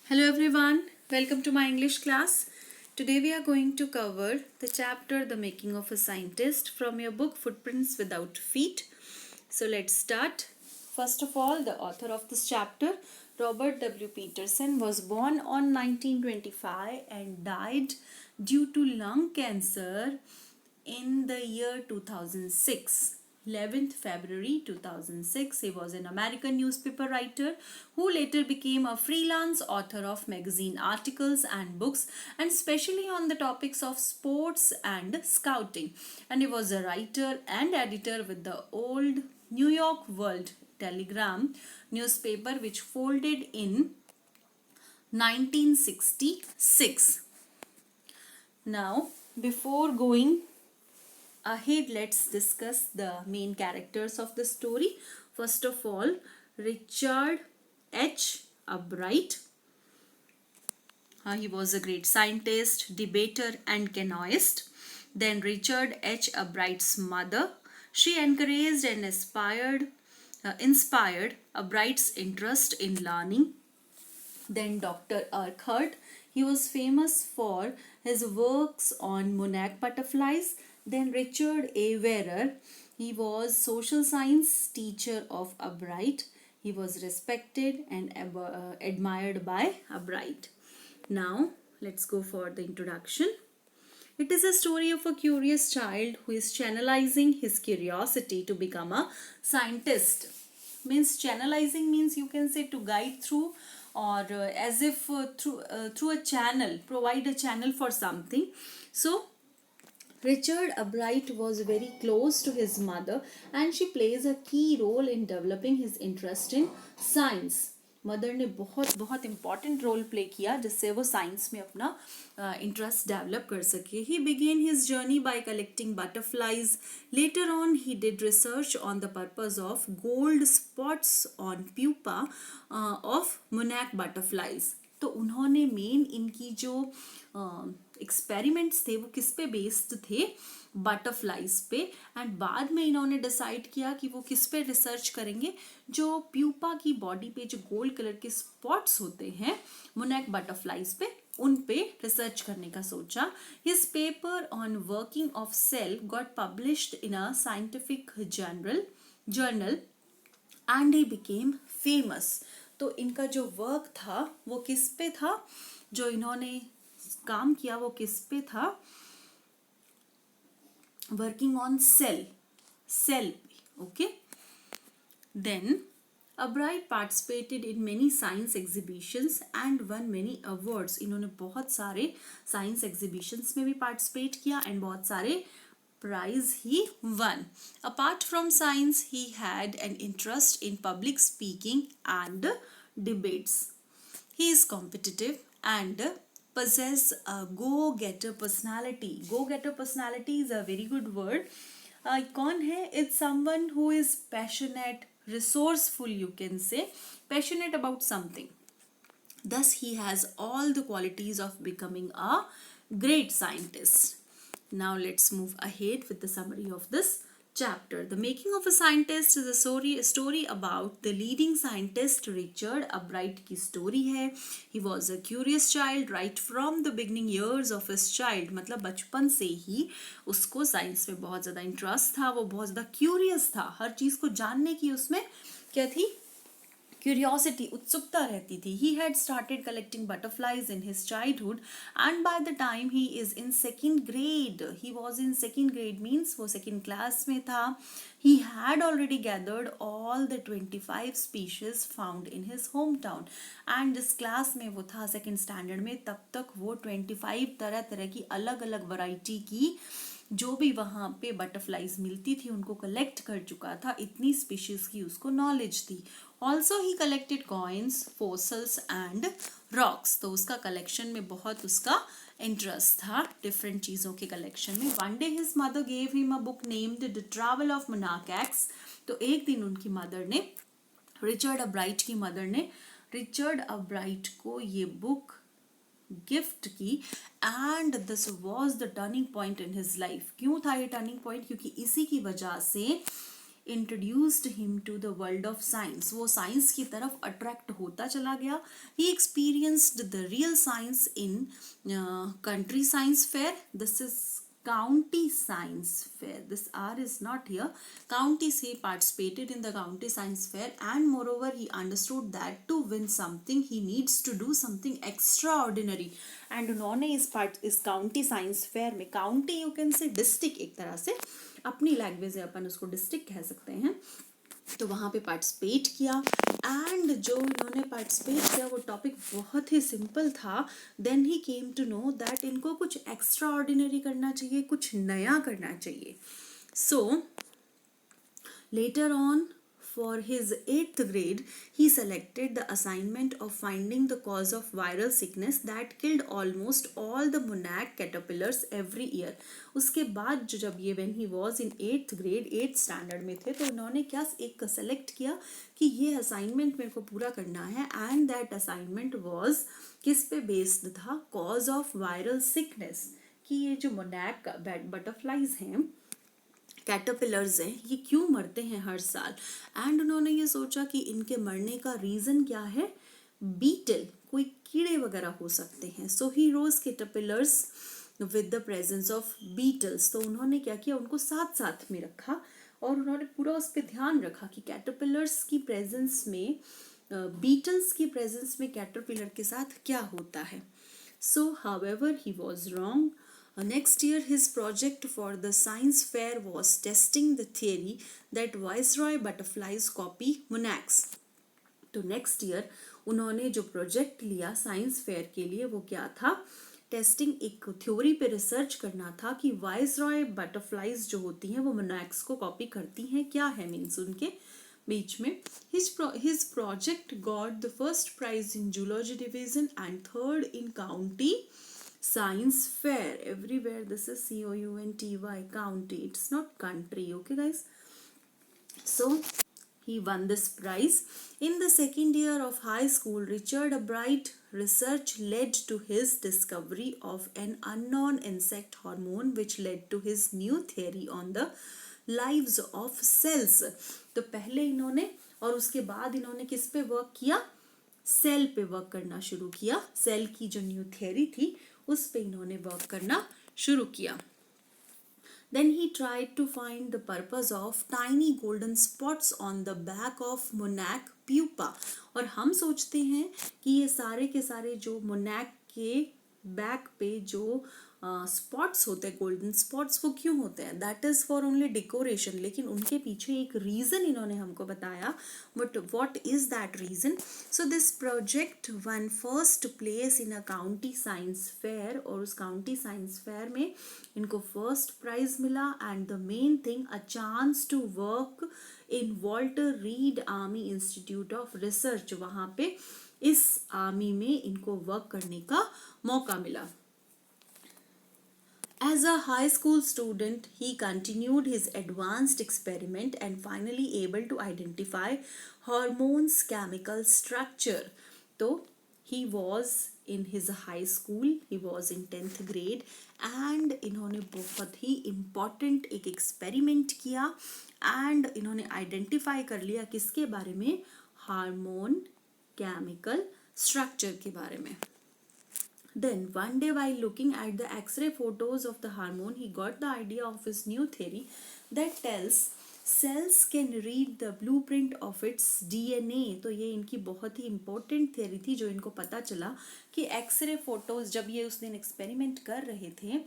Hello everyone, welcome to my English class. Today we are going to cover the chapter The Making of a Scientist from your book Footprints Without Feet. So let's start. First of all, the author of this chapter, Robert W. Peterson, was born on 1925 and died due to lung cancer in the year 2006. 11th February 2006. He was an American newspaper writer who later became a freelance author of magazine articles and books, and especially on the topics of sports and scouting. And he was a writer and editor with the old New York World Telegram newspaper, which folded in 1966. Now, before going ahead, let's discuss the main characters of the story. First of all, Richard H. Albright. He was a great scientist, debater, and canoeist. Then Richard H. Albright's mother. She encouraged and inspired Albright's interest in learning. Then Dr. Urquhart. He was famous for his works on monarch butterflies. Then Richard A. Werer. He was social science teacher of Albright. He was respected and admired by Albright. Now let's go for the introduction. It is a story of a curious child who is channelizing his curiosity to become a scientist. Channelizing means you can say to guide through, or as if through a channel, provide a channel for something. So Richard Albright was very close to his mother and she plays a key role in developing his interest in science. Mother ने बहुत बहुत important role play किया जिससे वो science में अपना interest develop कर सके. He began his journey by collecting butterflies. Later on he did research on the purpose of gold spots on pupa of मोनैक बटरफ्लाइज. तो उन्होंने मेन इनकी जो एक्सपेरिमेंट्स थे वो किस पे बेस्ड थे? बटरफ्लाइज पे. एंड बाद में इन्होंने डिसाइड किया कि वो किस पे रिसर्च करेंगे? जो प्यूपा की बॉडी पे जो गोल्ड कलर के स्पॉट्स होते हैं मोनैक बटरफ्लाइज पे, उन पे रिसर्च करने का सोचा. His paper on working of cell got published in a scientific journal and he became famous. तो इनका जो वर्क था वो किस पे था? जो इन्होंने काम किया वो किस पे था? वर्किंग ऑन सेल पे. Okay. Then Albright participated in many science exhibitions and won many awards. इन्होंने बहुत सारे साइंस एग्जीबिशंस में भी पार्टिसिपेट किया एंड बहुत सारे prize he won. Apart from science he had an interest in public speaking and debates. He is competitive and possess a go-getter personality. Go-getter personality is a very good word. कौन है? It's someone who is passionate, resourceful, you can say, passionate about something. Thus, he has all the qualities of becoming a great scientist. Now, let's move ahead with the summary of this chapter. The Making of a Scientist is a story about the leading scientist Richard Albright की story है. He was a curious child right from the beginning years of his child. मतलब बचपन से ही उसको science में बहुत ज़्यादा interest था. वो बहुत ज़्यादा क्यूरियस था. हर चीज़ को जानने की उसमें क्या थी? Curiosity, उत्सुकता रहती थी. He had started collecting butterflies in his childhood and by the time he is in second grade, he was in second grade means वो second class में था. He had already gathered all the 25 species found in his hometown. And जिस class में वो था second standard में, तब तक वो 25 तरह तरह की अलग अलग variety की जो भी वहाँ पे बटरफ्लाइज मिलती थी उनको कलेक्ट कर चुका था. इतनी स्पीशीज की उसको नॉलेज थी. Also he collected coins, fossils and rocks. तो उसका कलेक्शन में बहुत उसका इंटरेस्ट था, डिफरेंट चीज़ों के कलेक्शन में. One day his mother gave him a book named the travel of monarchs. तो एक दिन उनकी मदर ने, रिचर्ड अब्राइट की मदर ने रिचर्ड अब्राइट को ये बुक गिफ्ट की. And this was the turning point in his life. क्यों था ये टर्निंग पॉइंट? क्योंकि इसी की वजह से introduced him to the world of science. वो साइंस की तरफ अट्रैक्ट होता चला गया. He experienced the real science in country science fair. This is county science fair. This R is not here. County, he participated in the county science fair, and moreover he understood that to win something he needs to do something extraordinary. And उन्होंने इस county science fair में, county you can say district, एक तरह से अपनी language है अपन उसको district कह सकते हैं, तो वहाँ पे पार्टिसिपेट किया. एंड जो इन्होंने पार्टिसिपेट किया वो टॉपिक बहुत ही सिंपल था. Then he came to know that इनको कुछ एक्स्ट्रा ऑर्डिनरी करना चाहिए, कुछ नया करना चाहिए. So later on, for his 8th grade, he selected the assignment of finding the cause of viral sickness that killed almost all the monarch caterpillars every year. उसके बाद जो जब ये when he was in 8th grade, 8th standard में थे, तो उन्होंने क्या एक सेलेक्ट किया कि ये असाइनमेंट मेरे को पूरा करना है. एंड दैट असाइनमेंट वॉज किस पे बेस्ड था? कॉज ऑफ वायरल सिकनेस, कि ये जो मोनैक बटरफ्लाइज हैं, कैटरपिलर्स हैं, ये क्यों मरते हैं हर साल. एंड उन्होंने ये सोचा कि इनके मरने का रीज़न क्या है? बीटल, कोई कीड़े वगैरह हो सकते हैं. So he rose caterpillars with the presence of beetles. तो उन्होंने क्या किया, उनको साथ साथ में रखा और उन्होंने पूरा उस पर ध्यान रखा कि कैटरपिलर्स की प्रेजेंस में, बीटल्स की प्रेजेंस में कैटरपिलर के साथ क्या होता है. सो however he was wrong. Next year, his project for the science fair was testing the theory that viceroy butterflies copy monarchs. तो नेक्स्ट ईयर उन्होंने जो प्रोजेक्ट लिया साइंस फेयर के लिए वो क्या था? टेस्टिंग, एक थ्योरी पे रिसर्च करना था कि वाइसरॉय बटरफ्लाइज जो होती हैं वो मोनार्क्स को कॉपी करती हैं. क्या है मीन्स उनके बीच में. His project got the first prize in zoology division and third in county science fair. Everywhere this is COUNTY, county, it's not country. Okay guys, so he won this prize. In the second year of high school, Richard Albright research led to his discovery of an unknown insect hormone which led to his new theory on the lives of cells. तो पहले इन्होंने और उसके बाद इन्होंने किस पे work किया? सेल पे वर्क करना शुरू किया. सेल की जो न्यू थियरी थी उस पे इन्होंने वर्क करना शुरू किया. Then he tried to find the purpose of tiny golden spots on the back of monarch pupa. और हम सोचते हैं कि ये सारे के सारे जो monarch के बैक पे जो स्पॉट्स होते हैं, गोल्डन स्पॉट्स, वो क्यों होते हैं? That is for only decoration. लेकिन उनके पीछे एक रीजन इन्होंने हमको बताया. But what is that reason? So this project won first place in a county science fair. और उस काउंटी साइंस फेयर में इनको फर्स्ट प्राइज मिला. And the main thing, a chance to work in Walter Reed Army Institute of Research. वहाँ पे इस army में इनको वर्क करने का मौका मिला. As a high school student, he continued his advanced experiment and finally able to identify hormones' chemical structure. So, he was in his high school, he was in 10th grade and इन्होंने बहुत ही important एक experiment किया and इन्होंने identify कर लिया किसके बारे में? Hormone chemical structure के बारे में. Then one day while looking at the X-ray photos of the hormone, he got the idea of his new theory that tells cells can read the blueprint of its DNA. तो ये इनकी बहुत ही important theory थी जो इनको पता चला कि X-ray photos जब ये उस दिन experiment कर रहे थे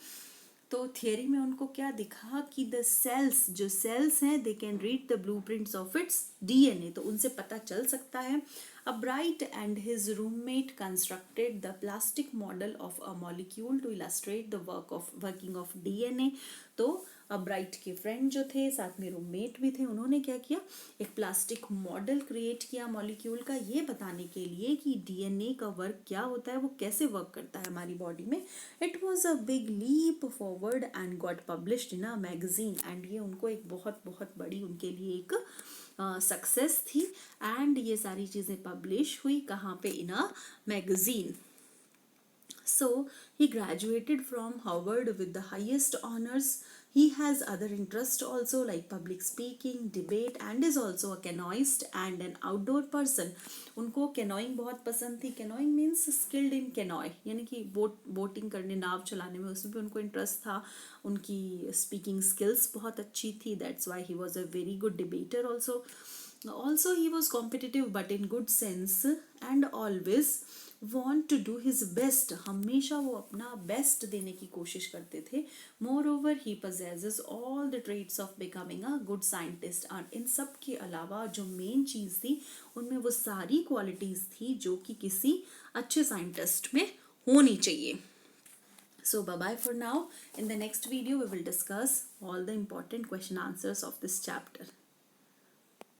तो थियरी में उनको क्या दिखा कि द सेल्स, जो सेल्स हैं, they can read the blueprints of its DNA. तो उनसे पता चल सकता है. Albright and his roommate constructed the plastic model of a molecule to illustrate the working of DNA. तो Albright के फ्रेंड जो थे, साथ में रूममेट भी थे, उन्होंने क्या किया? एक प्लास्टिक मॉडल क्रिएट किया मॉलिक्यूल का, ये बताने के लिए कि डीएनए का वर्क क्या होता है, वो कैसे वर्क करता है हमारी बॉडी में. It was a big leap forward and got published in a magazine. And ये उनको एक बहुत बहुत बड़ी उनके लिए एक सक्सेस थी. एंड ये सारी चीज़ें पब्लिश हुई कहाँ पे? In a magazine. So he graduated from Harvard with the highest honors. He has other interests also like public speaking, debate, and is also a canoeist and an outdoor person. उनको canoeing बहुत पसंद थी. Canoeing means skilled in canoe, यानी कि boating करने, नाव चलाने में, उसमें भी उनको इंटरेस्ट था. उनकी स्पीकिंग स्किल्स बहुत अच्छी थी. That's why he was a very good debater also. Also he was competitive but in good sense and always want to do his best. हमेशा वो अपना बेस्ट देने की कोशिश करते थे. Moreover he possesses all the traits of becoming a good scientist. और इन सब के अलावा जो मेन चीज़ थी उनमें वो सारी क्वालिटीज़ थी जो कि किसी अच्छे साइंटिस्ट में होनी चाहिए. So bye bye for now. In the next video we will discuss all the important question answers of this chapter.